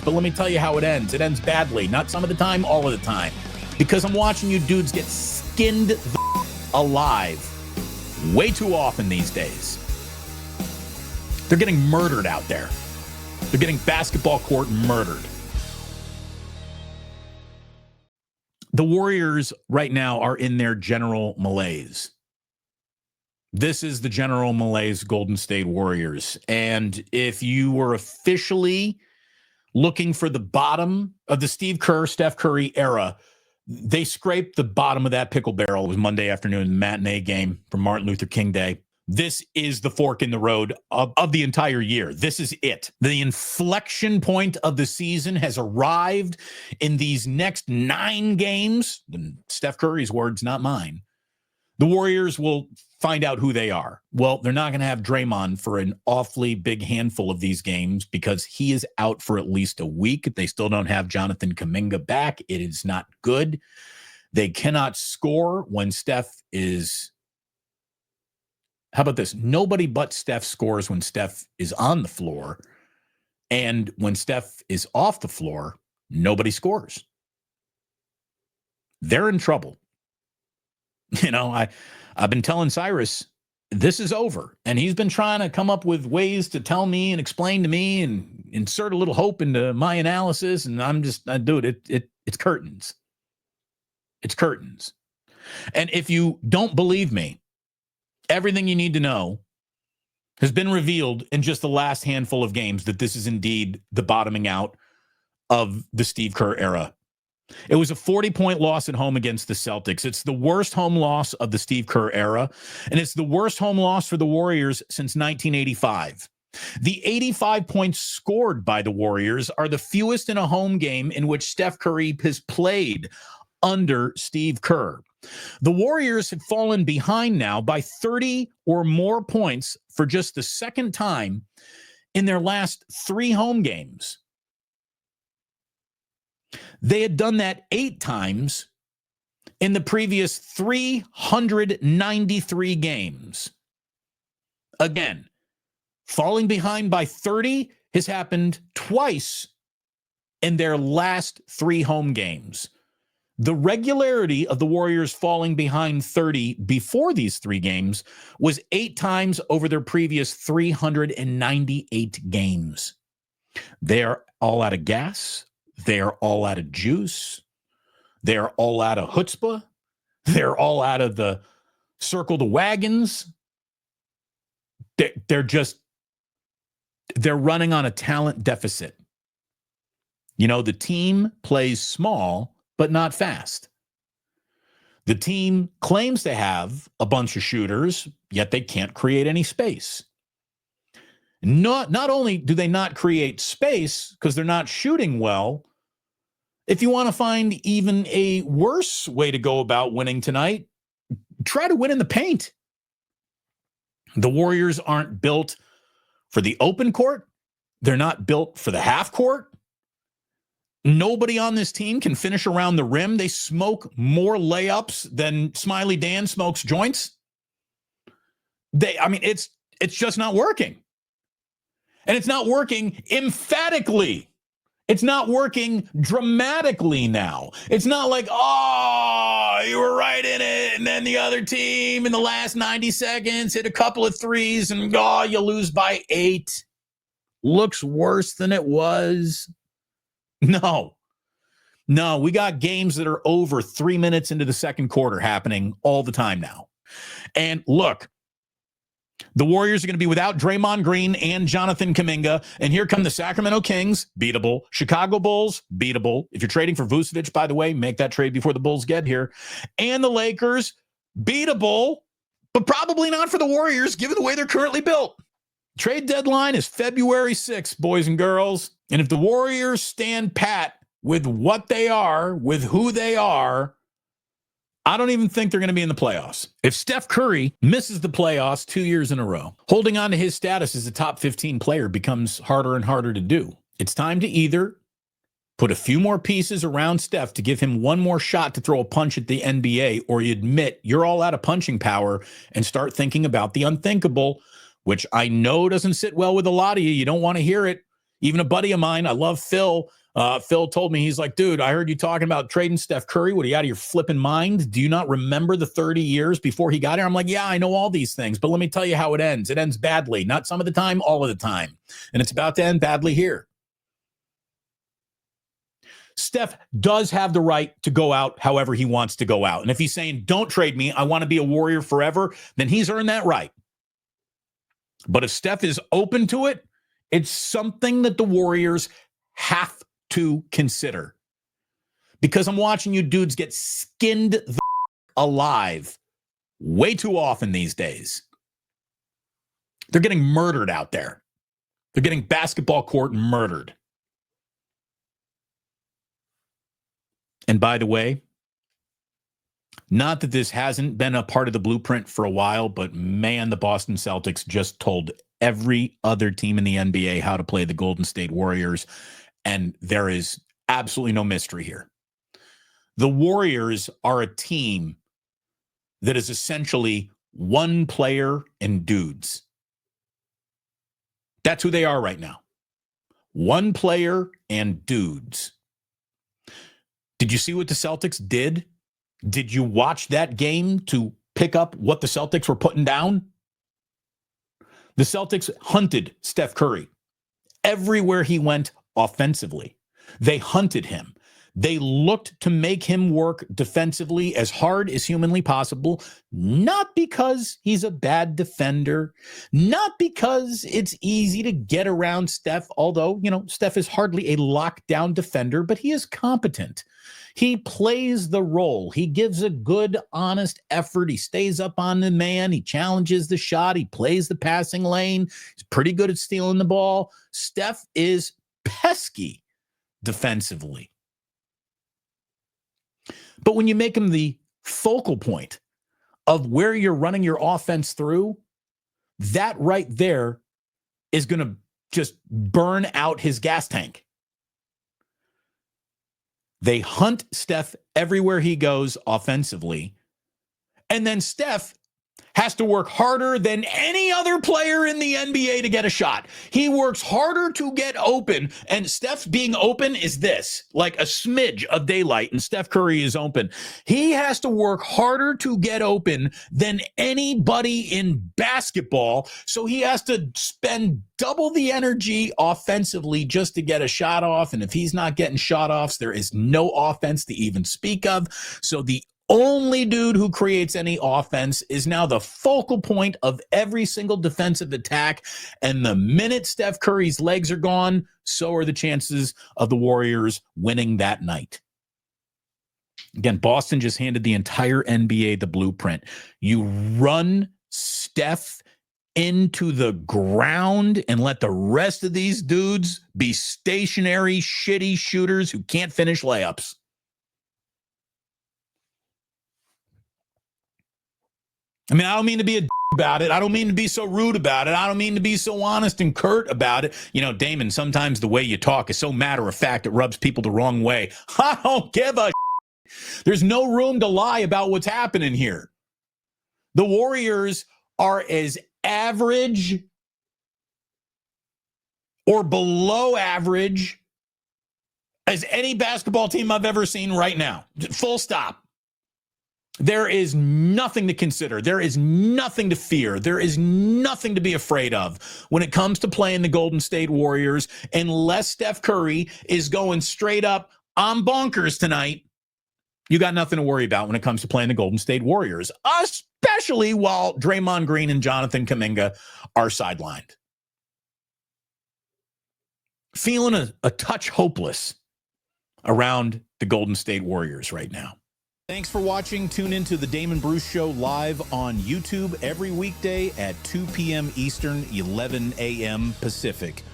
But let me tell you how it ends. It ends badly. Not some of the time, all of the time. Because I'm watching you dudes get skinned alive way too often these days. They're getting murdered out there. They're getting basketball court murdered. The Warriors right now are in their general malaise. This is the general malaise Golden State Warriors. And if you were officially looking for the bottom of the Steve Kerr, Steph Curry era, they scraped the bottom of that pickle barrel. It was Monday afternoon, matinee game from Martin Luther King Day. This is the fork in the road of the entire year. This is it. The inflection point of the season has arrived in these next 9 games. Steph Curry's words, not mine. The Warriors will find out who they are. Well, they're not going to have Draymond for an awfully big handful of these games because he is out for at least a week. They still don't have Jonathan Kuminga back. It is not good. They cannot score when Steph is... How about this? Nobody but Steph scores when Steph is on the floor. And when Steph is off the floor, nobody scores. They're in trouble. You know, I've been telling Cyrus, this is over. And he's been trying to come up with ways to tell me and explain to me and insert a little hope into my analysis. And I'm just, dude, it's curtains. It's curtains. And if you don't believe me, everything you need to know has been revealed in just the last handful of games that this is indeed the bottoming out of the Steve Kerr era. It was a 40-point loss at home against the Celtics. It's the worst home loss of the Steve Kerr era, and it's the worst home loss for the Warriors since 1985. The 85 points scored by the Warriors are the fewest in a home game in which Steph Curry has played under Steve Kerr. The Warriors have fallen behind now by 30 or more points for just the second time in their last 3 home games. They had done that 8 times in the previous 393 games. Again, falling behind by 30 has happened twice in their last 3 home games. The regularity of the Warriors falling behind 30 before these 3 games was 8 times over their previous 398 games. They are all out of gas. They are all out of juice. They are all out of chutzpah. They're all out of the circle the wagons. They're running on a talent deficit. You know, the team plays small, but not fast. The team claims to have a bunch of shooters, yet they can't create any space. Not only do they not create space because they're not shooting well, if you want to find even a worse way to go about winning tonight, try to win in the paint. The Warriors aren't built for the open court. They're not built for the half court. Nobody on this team can finish around the rim. They smoke more layups than Smiley Dan smokes joints. It's just not working. And it's not working emphatically. It's not working dramatically now. It's not like, oh, you were right in it, and then the other team in the last 90 seconds hit a couple of threes, and you lose by 8. Looks worse than it was. No, we got games that are over 3 minutes into the second quarter happening all the time now. And look, the Warriors are going to be without Draymond Green and Jonathan Kuminga. And here come the Sacramento Kings, beatable. Chicago Bulls, beatable. If you're trading for Vucevic, by the way, make that trade before the Bulls get here. And the Lakers, beatable, but probably not for the Warriors, given the way they're currently built. Trade deadline is February 6th, boys and girls. And if the Warriors stand pat with what they are, with who they are, I don't even think they're going to be in the playoffs. If Steph Curry misses the playoffs 2 years in a row, holding on to his status as a top 15 player becomes harder and harder to do. It's time to either put a few more pieces around Steph to give him one more shot to throw a punch at the NBA, or you admit you're all out of punching power and start thinking about the unthinkable, which I know doesn't sit well with a lot of you. You don't want to hear it. Even a buddy of mine, I love Phil. Phil told me, he's like, dude, I heard you talking about trading Steph Curry. What, are you out of your flipping mind? Do you not remember the 30 years before he got here? I'm like, yeah, I know all these things, but let me tell you how it ends. It ends badly. Not some of the time, all of the time. And it's about to end badly here. Steph does have the right to go out however he wants to go out. And if he's saying, don't trade me, I want to be a Warrior forever, then he's earned that right. But if Steph is open to it, it's something that the Warriors have to consider. Because I'm watching you dudes get skinned the alive way too often these days. They're getting murdered out there. They're getting basketball court murdered. And by the way, not that this hasn't been a part of the blueprint for a while, but man, the Boston Celtics just told every other team in the NBA how to play the Golden State Warriors, and there is absolutely no mystery here. The Warriors are a team that is essentially one player and dudes. That's who they are right now. One player and dudes. Did you see what the Celtics did? Did you watch that game to pick up what the Celtics were putting down? The Celtics hunted Steph Curry everywhere he went offensively. They hunted him. They looked to make him work defensively as hard as humanly possible, not because he's a bad defender, not because it's easy to get around Steph, although, Steph is hardly a lockdown defender, but he is competent. He plays the role. He gives a good, honest effort. He stays up on the man. He challenges the shot. He plays the passing lane. He's pretty good at stealing the ball. Steph is pesky defensively. But when you make him the focal point of where you're running your offense through, that right there is going to just burn out his gas tank. They hunt Steph everywhere he goes offensively. And then Steph has to work harder than any other player in the NBA to get a shot. He works harder to get open, and Steph being open is this, like a smidge of daylight, and Steph Curry is open. He has to work harder to get open than anybody in basketball, so he has to spend double the energy offensively just to get a shot off, and if he's not getting shot offs, there is no offense to even speak of. So the only dude who creates any offense is now the focal point of every single defensive attack. And the minute Steph Curry's legs are gone, so are the chances of the Warriors winning that night. Again, Boston just handed the entire NBA the blueprint. You run Steph into the ground and let the rest of these dudes be stationary, shitty shooters who can't finish layups. I mean, I don't mean to be a about it. I don't mean to be so rude about it. I don't mean to be so honest and curt about it. Damon, sometimes the way you talk is so matter of fact, it rubs people the wrong way. I don't give a There's no room to lie about what's happening here. The Warriors are as average or below average as any basketball team I've ever seen right now. Full stop. There is nothing to consider. There is nothing to fear. There is nothing to be afraid of when it comes to playing the Golden State Warriors, unless Steph Curry is going straight up, I'm bonkers tonight. You got nothing to worry about when it comes to playing the Golden State Warriors, especially while Draymond Green and Jonathan Kuminga are sidelined. Feeling a touch hopeless around the Golden State Warriors right now. Thanks for watching. Tune into the Damon Bruce Show live on YouTube every weekday at 2 p.m. Eastern, 11 a.m. Pacific.